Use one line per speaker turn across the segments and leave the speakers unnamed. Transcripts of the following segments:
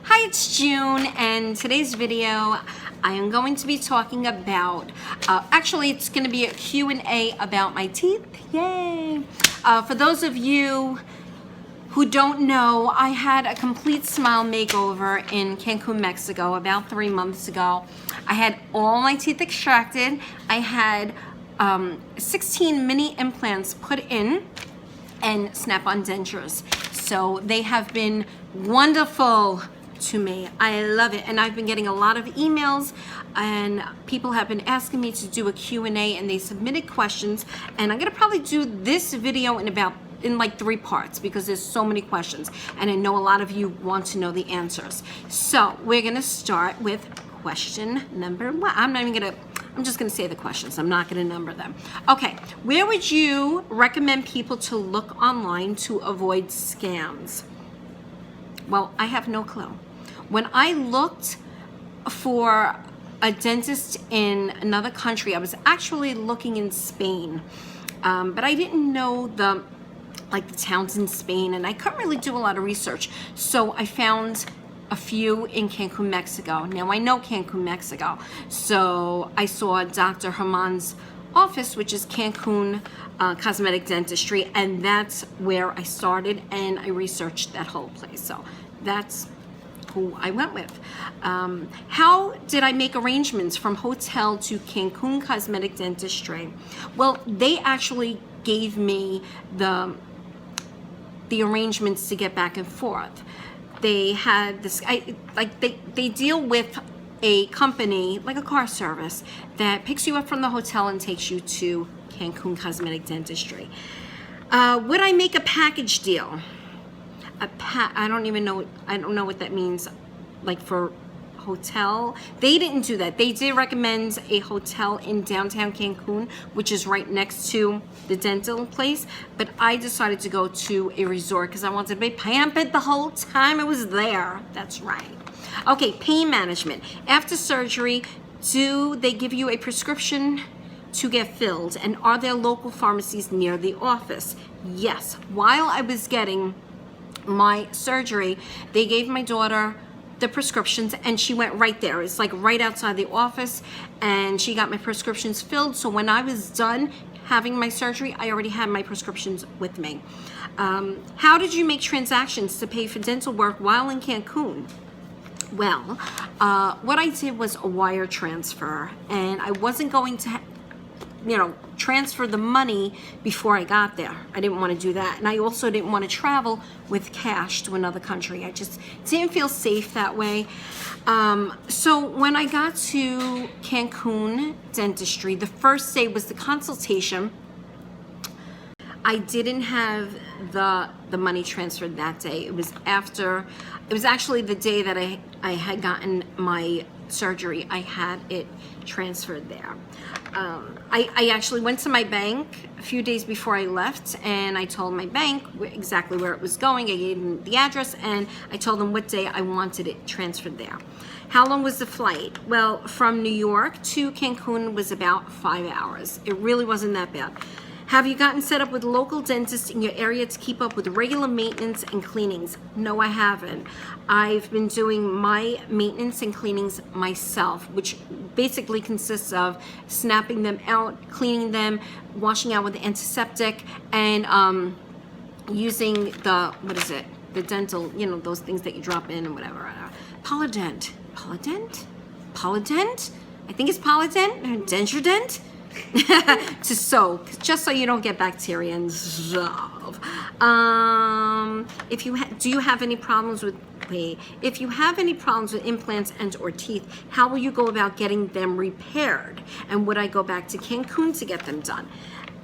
Hi, it's June, and today's video I am going to be talking about, actually it's going to be a Q&A about my teeth. Yay! For those of you who don't know, I had a complete smile makeover in Cancun, Mexico about 3 months ago. I had all my teeth extracted. I had 16 mini implants put in and snap-on dentures. So they have been wonderful to me. I love it, and I've been getting a lot of emails, and people have been asking me to do a Q&A, and they submitted questions, and I'm gonna probably do this video in like 3 parts because there's so many questions, and I know a lot of you want to know the answers. So we're gonna start with question number 1. I'm just gonna say the questions. I'm not gonna number them. Okay, where would you recommend people to look online to avoid scams? Well, I have no clue. When I looked for a dentist in another country, I was actually looking in Spain, but I didn't know the towns in Spain, and I couldn't really do a lot of research. So I found a few in Cancun, Mexico. Now I know Cancun, Mexico, so I saw Dr. Herman's office, which is Cancun Cosmetic Dentistry, and that's where I started, and I researched that whole place. So that's who I went with. How did I make arrangements from hotel to Cancun Cosmetic Dentistry? Well, they actually gave me the arrangements to get back and forth. They had this, they deal with a company, like a car service, that picks you up from the hotel and takes you to Cancun Cosmetic Dentistry. Would I make a package deal? I don't know what that means, like for hotel. They didn't do that. They did recommend a hotel in downtown Cancun, which is right next to the dental place, but I decided to go to a resort because I wanted to be pampered the whole time I was there. That's right. Okay, pain management. After surgery, do they give you a prescription to get filled, and are there local pharmacies near the office? Yes. While I was getting my surgery, they gave my daughter the prescriptions, and she went right there. It's like right outside the office, and she got my prescriptions filled. So when I was done having my surgery, I already had my prescriptions with me. How did you make transactions to pay for dental work while in Cancun? Well, what I did was a wire transfer, and I wasn't going to transfer the money before I got there. I didn't want to do that. And I also didn't want to travel with cash to another country. I just didn't feel safe that way. So when I got to Cancun Dentistry, the first day was the consultation. I didn't have the money transferred that day. It was actually the day that I had gotten my surgery. I had it transferred there. I actually went to my bank a few days before I left, and I told my bank exactly where it was going. I gave them the address, and I told them what day I wanted it transferred there. How long was the flight? Well, from New York to Cancun was about 5 hours. It really wasn't that bad. Have you gotten set up with local dentists in your area to keep up with regular maintenance and cleanings? No, I haven't. I've been doing my maintenance and cleanings myself, which basically consists of snapping them out, cleaning them, washing out with antiseptic, and using the dental, those things that you drop in and whatever. Polydent? I think it's Polydent, Denture Dent. To soak, just so you don't get bacteria and dissolve. Do you have any problems with if you have any problems with implants and or teeth, how will you go about getting them repaired? And would I go back to Cancun to get them done?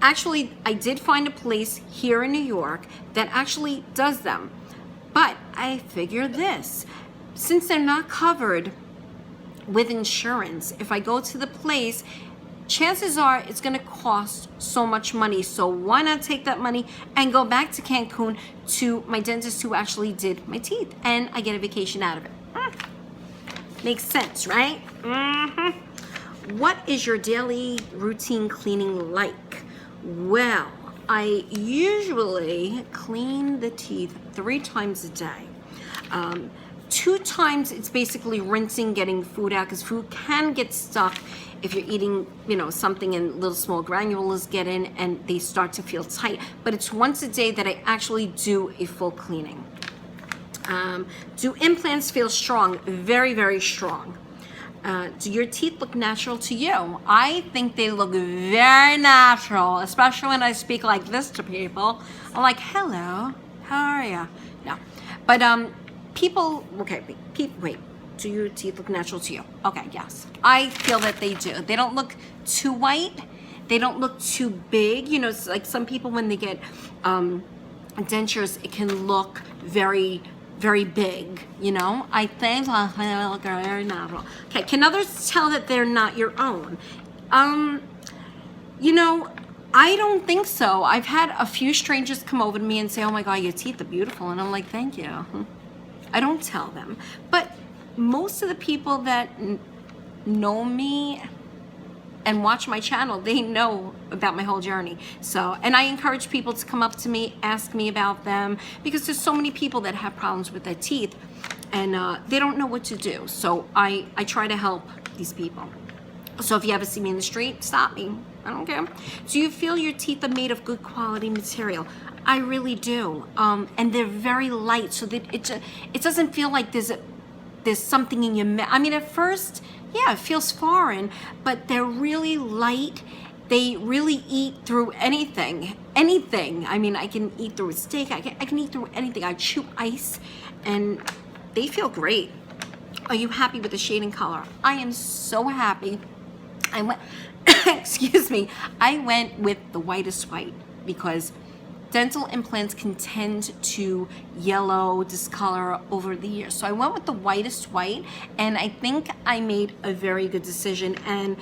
Actually, I did find a place here in New York that actually does them, but I figured this, since they're not covered with insurance, if I go to the place, chances are it's going to cost so much money. So why not take that money and go back to Cancun to my dentist who actually did my teeth, and I get a vacation out of it. Makes sense, right? What is your daily routine cleaning like? Well, I usually clean the teeth 3 times a day. 2 times it's basically rinsing, getting food out, because food can get stuck if you're eating, something and little small granules get in and they start to feel tight. But it's once a day that I actually do a full cleaning. Do implants feel strong? Very, very strong. Do your teeth look natural to you? I think they look very natural, especially when I speak like this to people. I'm like, hello, how are you? No, but people, okay, wait, do your teeth look natural to you? Okay, yes. I feel that they do. They don't look too white. They don't look too big. It's like some people, when they get dentures, it can look very, very big, I think they look very natural. Okay, can others tell that they're not your own? I don't think so. I've had a few strangers come over to me and say, oh my God, your teeth are beautiful. And I'm like, thank you. I don't tell them. But most of the people that know me and watch my channel, they know about my whole journey. So, and I encourage people to come up to me, ask me about them, because there's so many people that have problems with their teeth and they don't know what to do. So I try to help these people. So if you ever see me in the street, stop me. I don't care. Do you feel your teeth are made of good quality material? I really do. And they're very light, so that it doesn't feel like there's something in your mouth. I mean, at first, yeah, it feels foreign, but they're really light. They really eat through anything. I mean, I can eat through a steak. I can eat through anything. I chew ice, and they feel great. Are you happy with the shade and color? I am so happy. I went, excuse me, I went with the whitest white because dental implants can tend to yellow, discolor over the years. So I went with the whitest white, and I think I made a very good decision. And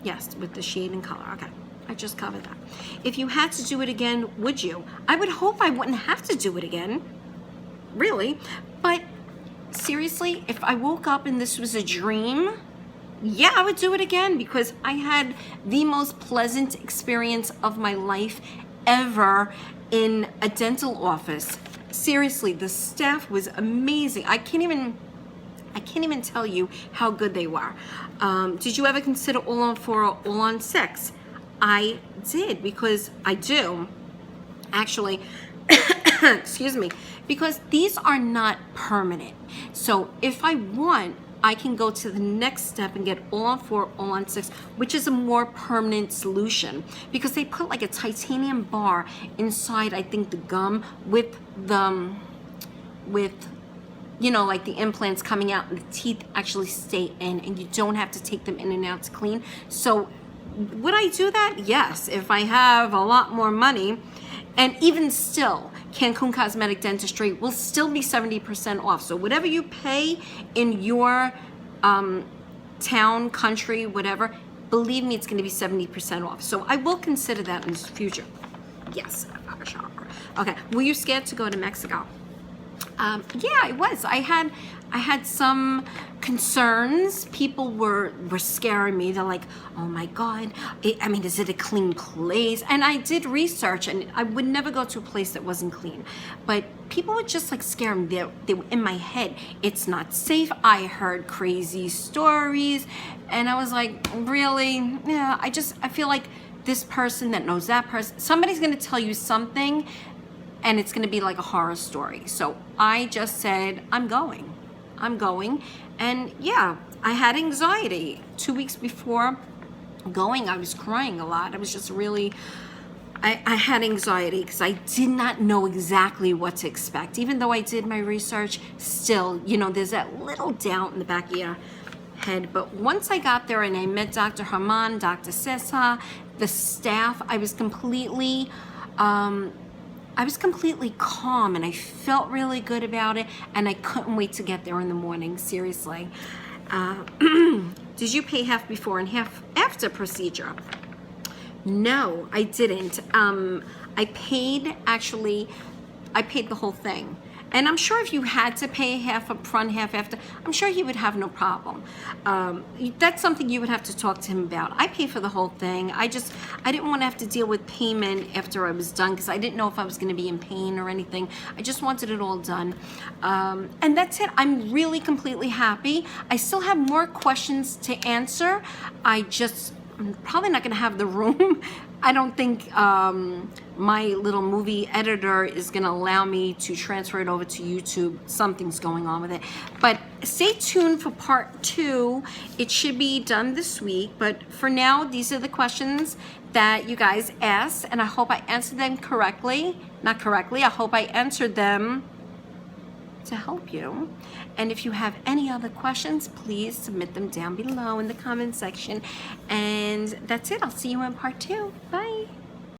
yes, with the shade and color. Okay, I just covered that. If you had to do it again, would you? I would hope I wouldn't have to do it again, really. But seriously, if I woke up and this was a dream, yeah, I would do it again, because I had the most pleasant experience of my life ever in a dental office. Seriously, the staff was amazing. I can't even tell you how good they were. Did you ever consider all-on 4 or all-on 6? I did, because I do actually excuse me, because these are not permanent. So if I want, I can go to the next step and get all-on 4, all-on 6, which is a more permanent solution, because they put like a titanium bar inside, I think, the gum with like the implants coming out, and the teeth actually stay in, and you don't have to take them in and out to clean. So would I do that? Yes, if I have a lot more money. And even still, Cancun Cosmetic Dentistry will still be 70% off. So whatever you pay in your town, country, whatever, believe me, it's going to be 70% off. So I will consider that in the future. Yes, for sure. Okay, were you scared to go to Mexico? Yeah, I was. I had some concerns. People were scaring me. They're like, oh my God, is it a clean place? And I did research, and I would never go to a place that wasn't clean. But people would just like scare me. They were in my head. It's not safe. I heard crazy stories. And I was like, really? Yeah, I feel like this person that knows that person, somebody's going to tell you something, and it's going to be like a horror story. So I just said, I'm going. And yeah, I had anxiety. 2 weeks before going, I was crying a lot. I was just really, I had anxiety because I did not know exactly what to expect. Even though I did my research, still, there's that little doubt in the back of your head. But once I got there and I met Dr. Herman, Dr. Sessa, the staff, I was completely calm, and I felt really good about it, and I couldn't wait to get there in the morning, seriously. Did you pay half before and half after procedure? No, I didn't. I paid the whole thing. And I'm sure if you had to pay half up front, half after, I'm sure he would have no problem. That's something you would have to talk to him about. I pay for the whole thing. I didn't want to have to deal with payment after I was done because I didn't know if I was going to be in pain or anything. I just wanted it all done. And that's it. I'm really completely happy. I still have more questions to answer. I'm probably not going to have the room. I don't think my little movie editor is going to allow me to transfer it over to YouTube. Something's going on with it. But stay tuned for part 2. It should be done this week. But for now, these are the questions that you guys asked. And I hope I answered them correctly. Not correctly. I hope I answered them to help you. And if you have any other questions, please submit them down below in the comment section. And that's it. I'll see you in part 2. Bye.